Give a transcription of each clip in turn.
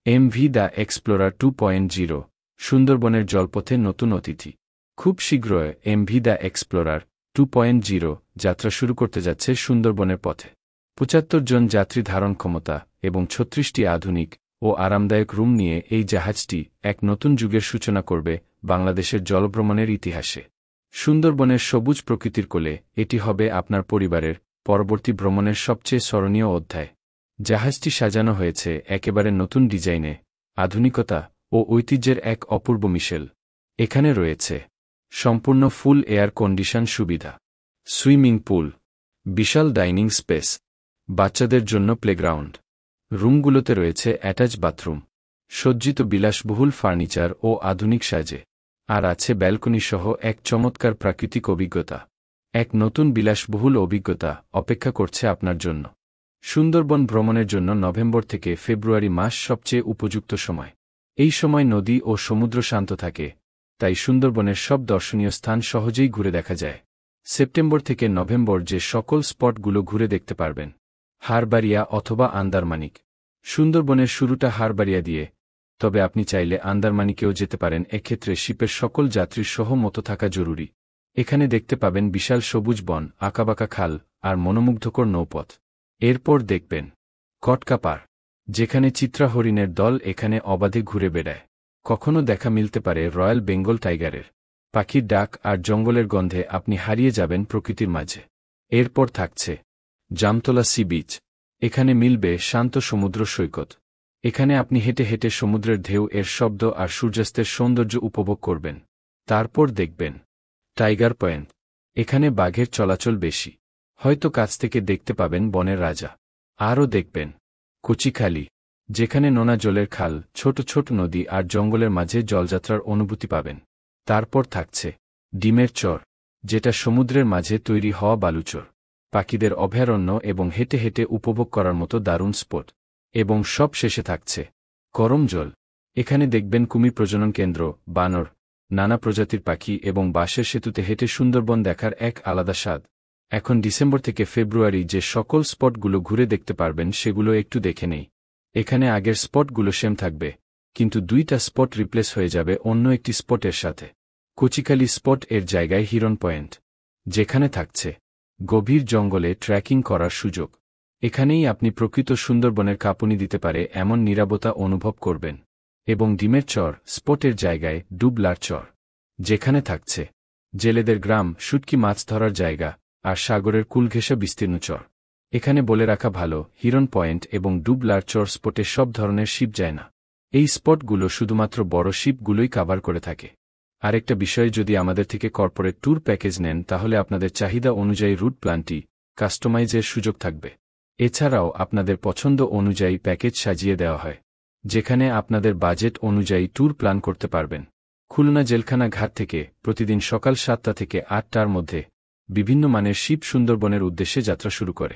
MV the explorer 2.0 সুন্দরবনের জলপথে নতুন অতিথি। খুব শীঘ্রই এমভি দ্য এক্সপ্লোরার 2.0 যাত্রা শুরু করতে যাচ্ছে সুন্দরবনের পথে। ৭৫ জন যাত্রী ধারণ ক্ষমতা এবং ৩৬টি আধুনিক ও আরামদায়ক রুম নিয়ে এই জাহাজটি এক নতুন যুগের সূচনা করবে বাংলাদেশের জলভ্রমণের ইতিহাসে। সুন্দরবনের সবুজ প্রকৃতির কোলে এটি হবে আপনার পরিবারের পরবর্তী ভ্রমণের সবচেয়ে স্মরণীয় অধ্যায়। জাহাজটি সাজানো হয়েছে একেবারে নতুন ডিজাইনে, আধুনিকতা ও ঐতিহ্যের এক অপূর্ব মিশেল। এখানে রয়েছে সম্পূর্ণ ফুল এয়ার কন্ডিশন সুবিধা, সুইমিং পুল, বিশাল ডাইনিং স্পেস, বাচ্চাদের জন্য প্লেগ্রাউন্ড, রুমগুলোতে রয়েছে অ্যাটাচ বাথরুম, সজ্জিত বিলাসবহুল ফার্নিচার ও আধুনিক সাজে, আর আছে ব্যালকনি সহ এক চমৎকার প্রাকৃতিক অভিজ্ঞতা। এক নতুন বিলাসবহুল অভিজ্ঞতা অপেক্ষা করছে আপনার জন্য। সুন্দরবন ভ্রমণের জন্য নভেম্বর থেকে ফেব্রুয়ারি মাস সবচেয়ে উপযুক্ত সময়। এই সময় নদী ও সমুদ্র শান্ত থাকে, তাই সুন্দরবনের সব দর্শনীয় স্থান সহজেই ঘুরে দেখা যায়। সেপ্টেম্বর থেকে নভেম্বর যে সকল স্পটগুলো ঘুরে দেখতে পারবেন: হারবাড়িয়া অথবা আন্দারমানিক। সুন্দরবনের শুরুটা হারবাড়িয়া দিয়ে, তবে আপনি চাইলে আন্দারমানিকেও যেতে পারেন। এক্ষেত্রে শিপের সকল যাত্রীর সহ মতো থাকা জরুরি। এখানে দেখতে পাবেন বিশাল সবুজ বন, আঁকাবাঁকা খাল আর মনোমুগ্ধকর নৌপথ। এরপর দেখবেন কটকাপাড়, যেখানে চিত্রা হরিণের দল এখানে অবাধে ঘুরে বেড়ায়। কখনো দেখা মিলতে পারে রয়্যাল বেঙ্গল টাইগারের। পাখির ডাক আর জঙ্গলের গন্ধে আপনি হারিয়ে যাবেন প্রকৃতির মাঝে। এরপর থাকছে জামতলা সি বিচ। এখানে মিলবে শান্ত সমুদ্র সৈকত। এখানে আপনি হেঁটে হেঁটে সমুদ্রের ঢেউ এর শব্দ আর সূর্যাস্তের সৌন্দর্য উপভোগ করবেন। তারপর দেখবেন টাইগার পয়েন্ট। এখানে বাঘের চলাচল বেশি, হয়তো কাছ থেকে দেখতে পাবেন বনের রাজা। আরও দেখবেন কচিখালি, যেখানে নোনা জলের খাল, ছোট ছোট নদী আর জঙ্গলের মাঝে জলযাত্রার অনুভূতি পাবেন। তারপর থাকছে ডিমের চর, যেটা সমুদ্রের মাঝে তৈরি হওয়া বালুচর, পাখিদের অভয়ারণ্য এবং হেঁটে হেঁটে উপভোগ করার মতো দারুণ স্পট। এবং সব শেষে থাকছে করমজল। এখানে দেখবেন কুমির প্রজনন কেন্দ্র, বানর, নানা প্রজাতির পাখি এবং বাঁশের সেতুতে হেঁটে সুন্দরবন দেখার এক আলাদা স্বাদ। এখন ডিসেম্বর থেকে ফেব্রুয়ারি যে সকল স্পটগুলো ঘুরে দেখতে পারবেন সেগুলো একটু দেখে নেই। এখানে আগের স্পটগুলো সেম থাকবে, কিন্তু 2টা স্পট রিপ্লেস হয়ে যাবে অন্য একটি স্পটের সাথে। কচিখালি স্পট এর জায়গায় হিরন পয়েন্ট, যেখানে থাকছে গভীর জঙ্গলে ট্রেকিং করার সুযোগ। এখানেই আপনি প্রকৃত সুন্দরবনের কাঁপুনি দিতে পারে এমন নীরবতা অনুভব করবেন। এবং ডিমের চর স্পটের জায়গায় ডুবলার চর, যেখানে থাকছে জেলেদের গ্রাম, শুটকি মাছ ধরার জায়গা আর সাগরের কুলঘেঁষা বিস্তীর্ণ চর। এখানে বলে রাখা ভালো, হিরন পয়েন্ট এবং ডুবলার চর স্পটে সব ধরনের শিপ যায় না। এই স্পটগুলো শুধুমাত্র বড় শিপগুলোই কাভার করে থাকে। আরেকটা বিষয়, যদি আমাদের থেকে কর্পোরেট ট্যুর প্যাকেজ নেন তাহলে আপনাদের চাহিদা অনুযায়ী রুট প্ল্যানটি কাস্টমাইজের সুযোগ থাকবে। এছাড়াও আপনাদের পছন্দ অনুযায়ী প্যাকেজ সাজিয়ে দেওয়া হয়, যেখানে আপনাদের বাজেট অনুযায়ী ট্যুর প্ল্যান করতে পারবেন। খুলনা জেলখানা ঘাট থেকে প্রতিদিন সকাল 7টা থেকে 8টার মধ্যে বিভিন্ন মানের শিপ সুন্দরবনের উদ্দেশ্যে যাত্রা শুরু করে।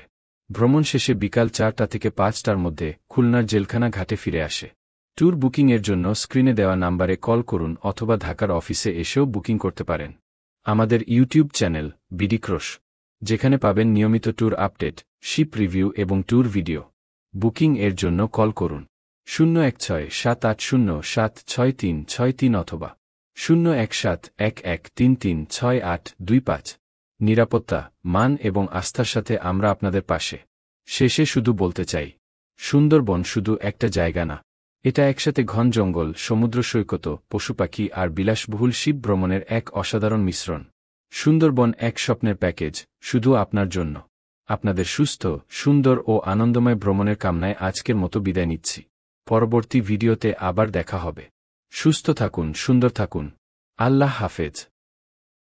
ভ্রমণ শেষে বিকাল 4টা থেকে 5টার মধ্যে খুলনার জেলখানা ঘাটে ফিরে আসে। ট্যুর বুকিংয়ের জন্য স্ক্রিনে দেওয়া নাম্বারে কল করুন অথবা ঢাকার অফিসে এসেও বুকিং করতে পারেন। আমাদের ইউটিউব চ্যানেল বিডি ক্রুজ, যেখানে পাবেন নিয়মিত ট্যুর আপডেট, শিপ রিভিউ এবং ট্যুর ভিডিও। বুকিং এর জন্য কল করুন 016-780-76363 অথবা 017-1133-6825। নিরাপত্তা, মান এবং আস্থার সাথে আমরা আপনাদের পাশে। শেষে শুধু বলতে চাই, সুন্দরবন শুধু একটা জায়গা না, এটা একসাথে ঘন জঙ্গল, সমুদ্র সৈকত, পশুপাখি আর বিলাসবহুল শিপ ভ্রমণের এক অসাধারণ মিশ্রণ। সুন্দরবন এক স্বপ্নের প্যাকেজ, শুধু আপনার জন্য। আপনাদের সুস্থ, সুন্দর ও আনন্দময় ভ্রমণের কামনায় আজকের মতো বিদায় নিচ্ছি। পরবর্তী ভিডিওতে আবার দেখা হবে। সুস্থ থাকুন, সুন্দর থাকুন। আল্লাহ হাফেজ।